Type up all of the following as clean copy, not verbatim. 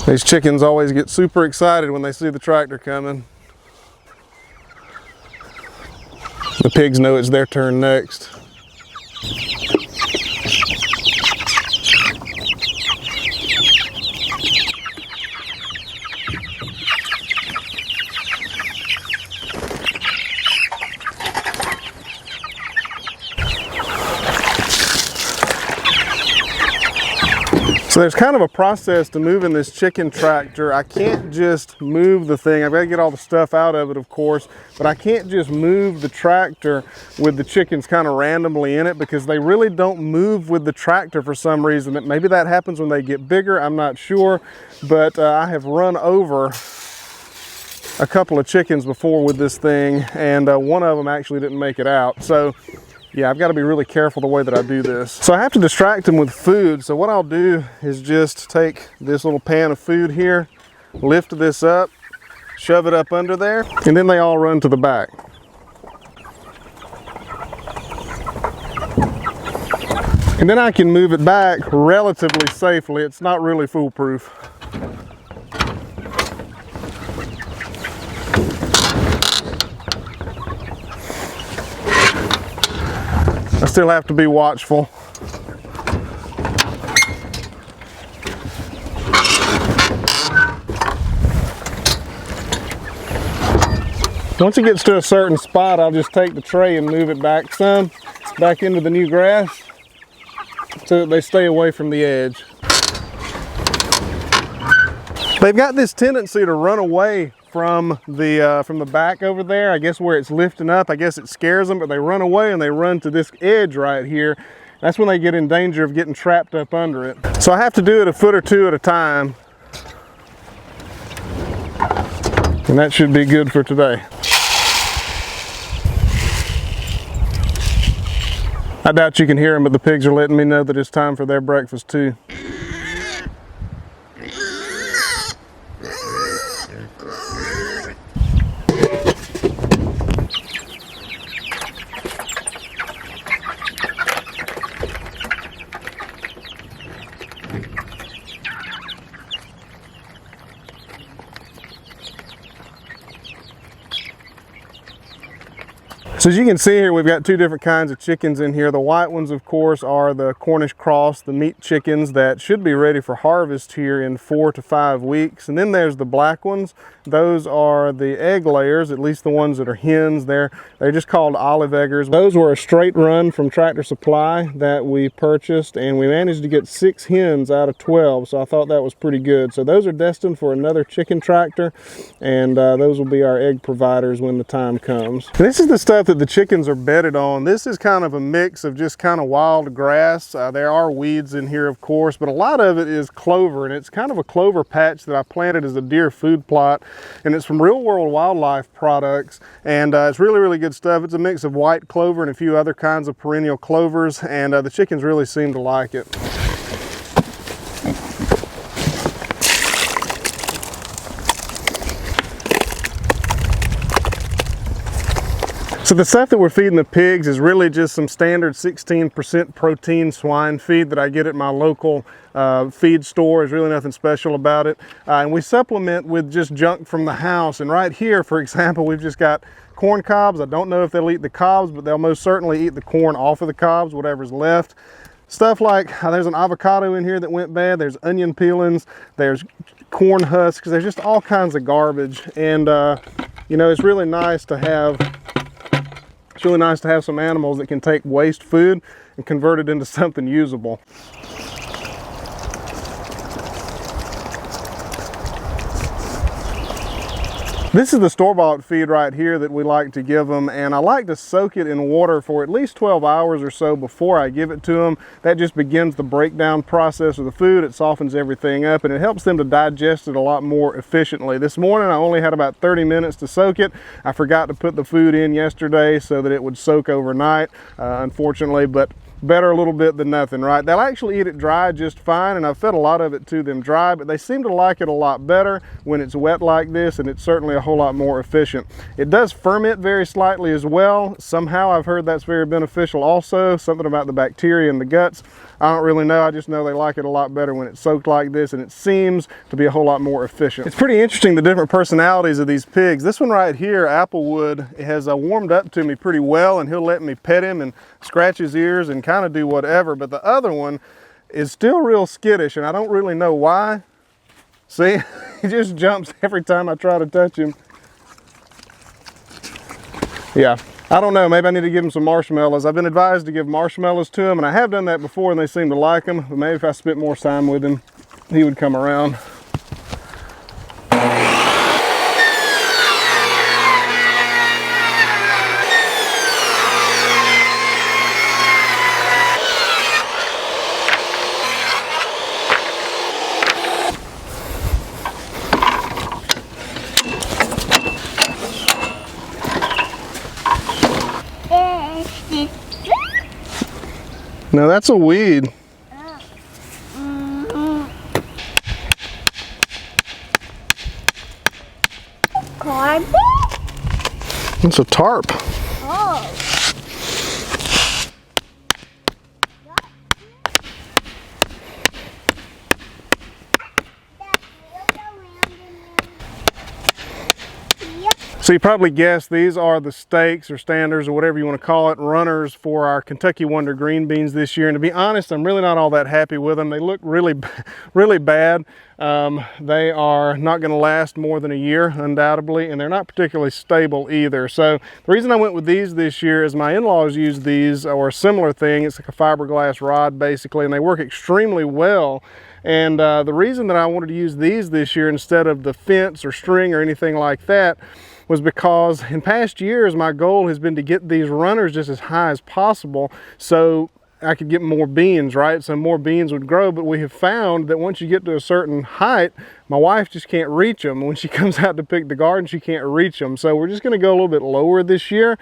These chickens always get super excited when they see the tractor coming. The pigs know it's their turn next. So there's kind of a process to moving this chicken tractor. I can't just move the thing. I've got to get all the stuff out of it, of course, but I can't just move the tractor with the chickens kind of randomly in it, because they really don't move with the tractor for some reason. Maybe that happens when they get bigger, I'm not sure, but I have run over a couple of chickens before with this thing, and one of them actually didn't make it out. So yeah, I've got to be really careful the way that I do this. So I have to distract them with food. So what I'll do is just take this little pan of food here, lift this up, shove it up under there, and then they all run to the back. And then I can move it back relatively safely. It's not really foolproof. I still have to be watchful. Once it gets to a certain spot, I'll just take the tray and move it back some, back into the new grass, so that they stay away from the edge. They've got this tendency to run away from the back over there, I guess where it's lifting up. I guess it scares them, but they run away and they run to this edge right here. That's when they get in danger of getting trapped up under it. So I have to do it a foot or two at a time. And that should be good for today. I doubt you can hear them, but the pigs are letting me know that it's time for their breakfast too. So as you can see here, we've got two different kinds of chickens in here. The white ones, of course, are the Cornish cross, the meat chickens that should be ready for harvest here in 4 to 5 weeks. And then there's the black ones. Those are the egg layers, at least the ones that are hens. They're just called olive eggers. Those were a straight run from Tractor Supply that we purchased, and we managed to get 6 hens out of 12, so I thought that was pretty good. So those are destined for another chicken tractor, and those will be our egg providers when the time comes. And this is the stuff that the chickens are bedded on. This is kind of a mix of just kind of wild grass. There are weeds in here, of course, but a lot of it is clover, and it's kind of a clover patch that I planted as a deer food plot, and it's from Real World Wildlife Products, and it's really, really good stuff. It's a mix of white clover and a few other kinds of perennial clovers, and the chickens really seem to like it. So the stuff that we're feeding the pigs is really just some standard 16% protein swine feed that I get at my local feed store. There's really nothing special about it. And we supplement with just junk from the house. And right here, for example, we've just got corn cobs. I don't know if they'll eat the cobs, but they'll most certainly eat the corn off of the cobs, whatever's left. Stuff like, there's an avocado in here that went bad. There's onion peelings. There's corn husks. There's just all kinds of garbage. And, you know, it's really nice to have some animals that can take waste food and convert it into something usable. This is the store-bought feed right here that we like to give them, and I like to soak it in water for at least 12 hours or so before I give it to them. That just begins the breakdown process of the food. It softens everything up, and it helps them to digest it a lot more efficiently. This morning I only had about 30 minutes to soak it. I forgot to put the food in yesterday so that it would soak overnight, unfortunately, but better a little bit than nothing, right? They'll actually eat it dry just fine, and I've fed a lot of it to them dry, but they seem to like it a lot better when it's wet like this, and it's certainly a whole lot more efficient. It does ferment very slightly as well. Somehow I've heard that's very beneficial also, something about the bacteria in the guts. I don't really know, I just know they like it a lot better when it's soaked like this, and it seems to be a whole lot more efficient. It's pretty interesting, the different personalities of these pigs. This one right here, Applewood, has warmed up to me pretty well, and he'll let me pet him and scratch his ears and kind of do whatever, but the other one is still real skittish, and I don't really know why. See, he just jumps every time I try to touch him. Yeah. I don't know, maybe I need to give him some marshmallows. I've been advised to give marshmallows to him, and I have done that before and they seem to like them, but maybe if I spent more time with him, he would come around. Now that's a weed. Carpet? It's a tarp. Oh. So you probably guessed these are the stakes or standers or whatever you want to call it, runners for our Kentucky Wonder green beans this year. And to be honest, I'm really not all that happy with them. They look really bad. They are not going to last more than a year, undoubtedly, and they're not particularly stable either. So the reason I went with these this year is my in-laws use these or a similar thing. It's like a fiberglass rod basically, and they work extremely well. And the reason that I wanted to use these this year instead of the fence or string or anything like that was because in past years my goal has been to get these runners just as high as possible so I could get more beans, right? So more beans would grow, but we have found that once you get to a certain height, my wife just can't reach them. When she comes out to pick the garden, she can't reach them. So we're just gonna go a little bit lower this year.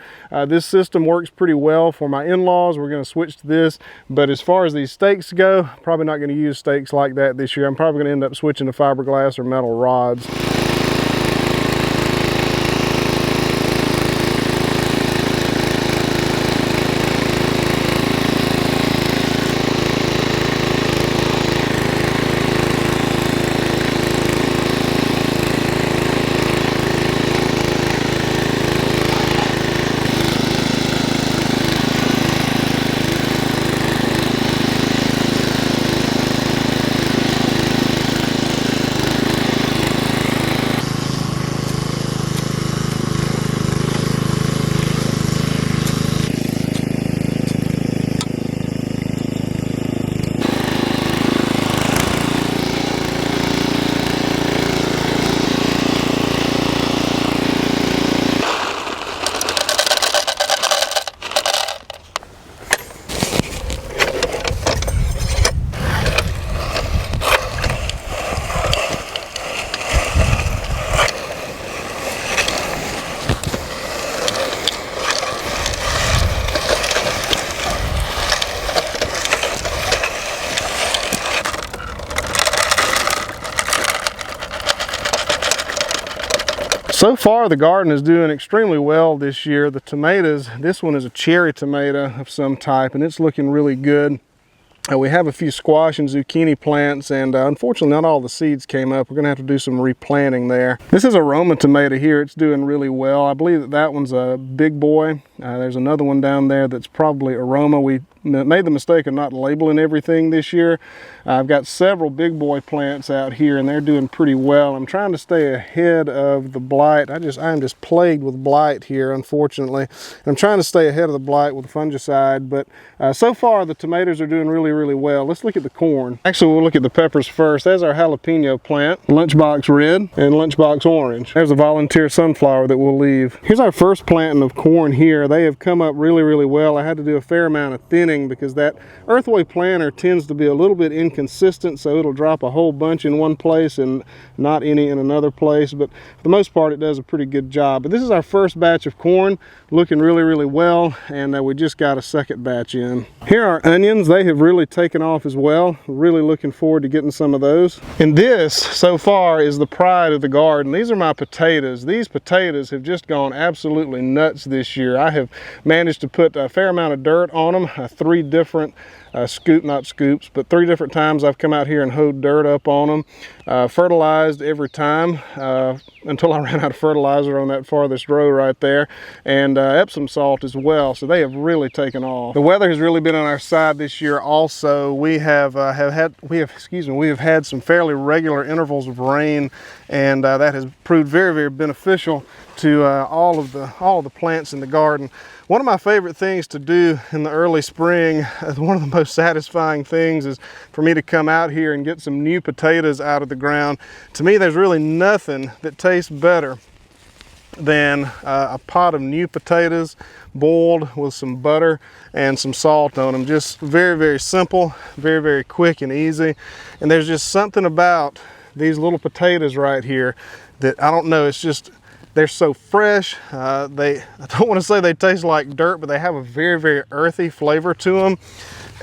This system works pretty well for my in-laws. We're gonna switch to this, but as far as these stakes go, probably not gonna use stakes like that this year. I'm probably gonna end up switching to fiberglass or metal rods. So far the garden is doing extremely well this year. The tomatoes, this one is a cherry tomato of some type and it's looking really good. We have a few squash and zucchini plants, and unfortunately not all the seeds came up. We're going to have to do some replanting there. This is a Roma tomato here. It's doing really well. I believe that that one's a big boy. There's another one down there that's probably Aroma. We made the mistake of not labeling everything this year. I've got several big boy plants out here and they're doing pretty well. I'm trying to stay ahead of the blight. I am just plagued with blight here, unfortunately. I'm trying to stay ahead of the blight with fungicide, but so far the tomatoes are doing really well. Let's look at the corn. Actually, we'll look at the peppers first. There's our jalapeno plant, Lunchbox Red and Lunchbox Orange. There's a volunteer sunflower that we'll leave. Here's our first planting of corn here. They have come up really well. I had to do a fair amount of thinning beginning, because that earthway planter tends to be a little bit inconsistent, so it'll drop a whole bunch in one place and not any in another place. But for the most part, it does a pretty good job. But this is our first batch of corn, looking really, really well, and we just got a second batch in. Here are onions. They have really taken off as well. Really looking forward to getting some of those. And this, so far, is the pride of the garden. These are my potatoes. These potatoes have just gone absolutely nuts this year. I have managed to put a fair amount of dirt on them, 3 different three different times I've come out here and hoed dirt up on them, fertilized every time until I ran out of fertilizer on that farthest row right there, and Epsom salt as well. So they have really taken off. The weather has really been on our side this year. Also, we have had some fairly regular intervals of rain, and that has proved very, very beneficial to all of the plants in the garden. One of my favorite things to do in the early spring, one of the most satisfying things, is for me to come out here and get some new potatoes out of the ground. To me, there's really nothing that tastes better than a pot of new potatoes boiled with some butter and some salt on them. Just very, very simple, very, very quick and easy. And there's just something about these little potatoes right here that, I don't know, it's just, they're so fresh. I don't want to say they taste like dirt, but they have a very, very earthy flavor to them.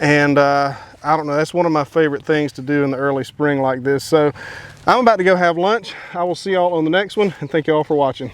And I don't know, that's one of my favorite things to do in the early spring like this. So I'm about to go have lunch. I will see y'all on the next one, and thank y'all for watching.